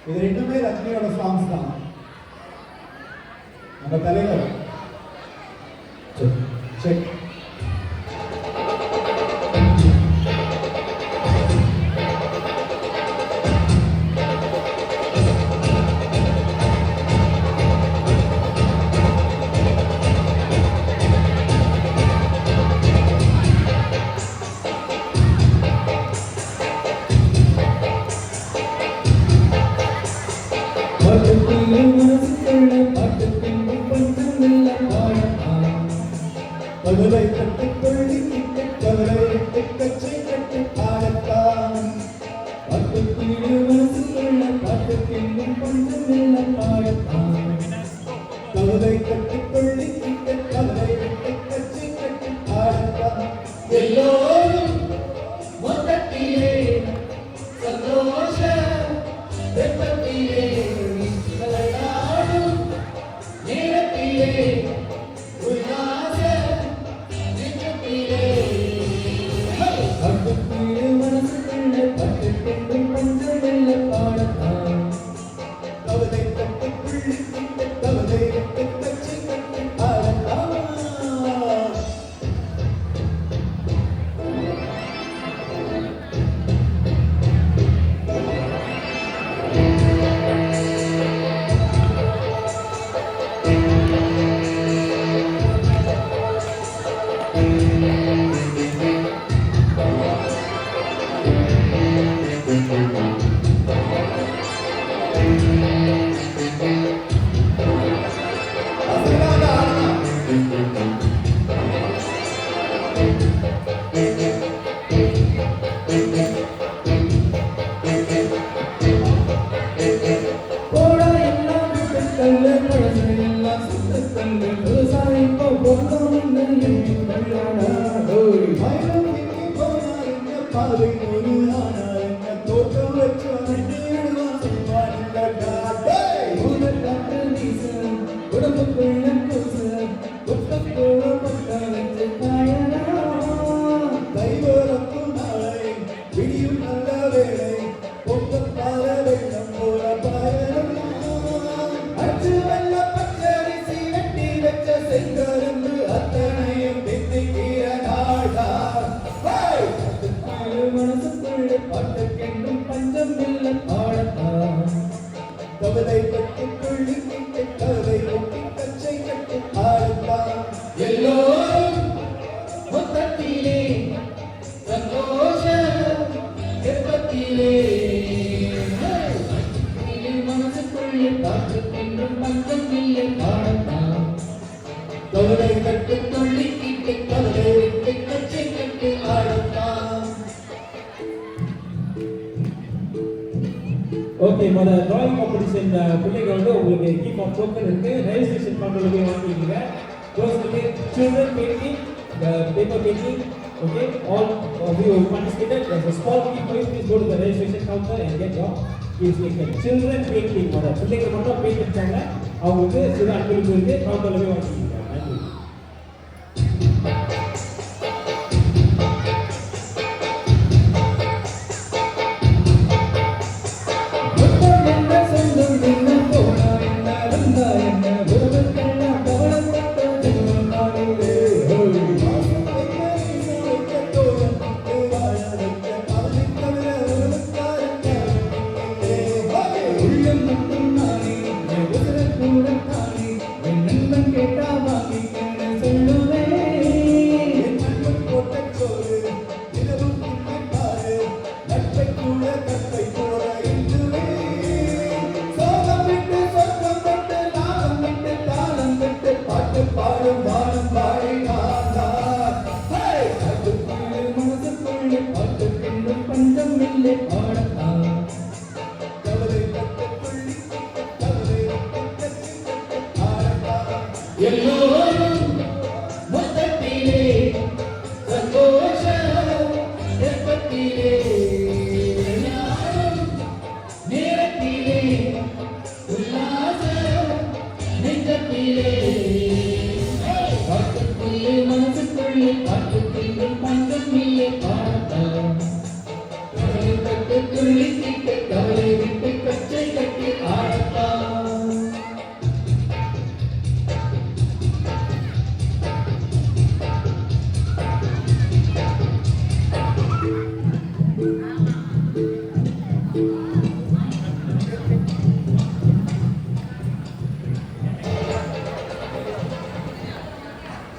இது ரெண்டுமே ரஜினியோட சாங்ஸ் தான். நம்ம தலைவர் செக் கவலை கட்டு கொள்ளி கவலை கச்சை கட்டு ஆடத்தான் பாட்டுக்கீழே மனசுள்ள பாட்டுக்கென்னும் கொஞ்சமில்ல பாடத்தான் கவலை கட்டு கொள்ளி கவலை கச்சை கட்டு ஆடத்தான் எல்லோரும் மொத்தத்திலே சந்தோஷ வெப்பத்திலே கலையாடும் நேரத்திலே கவலை கட்டு கொள்ளி கவலை கச்சை கட்டு ஆடத்தான் எல்லோரும் மொத்தத்திலே சந்தோஷ வெப்பத்திலே மனசுக்குள்ளே பாட்டுக்கென்றும் பஞ்சம் இல்லை பாடத்தான் கவலை கட்டு கொள்ளி கவலை கச்சை கட்டு ஆடத்தான். ஓகே, மொத டிராயிங் காம்படிஷன் பிள்ளைங்க வந்து உங்களுக்கு கீப் ஆஃப் டோக்கன் இருக்கு. ரெஜிஸ்ட்ரேஷன் கவுண்டர்ல போய் வாங்கிக்கீங்க. க்ளோஸ் பண்ணி children painting, paper painting. Okay, all of you who participated, there's a small fee for you. Please go to the registration counter and get your keys taken. Children painting, மொத பிள்ளைங்க மட்டும் paint அடிச்சாங்க. அவங்களுக்கு சில அன்பளிப்பு இருக்கு. கவுண்டர்ல போய் வாங்கிக்கீங்க. நன்றி. நட்பை கூட கற்பை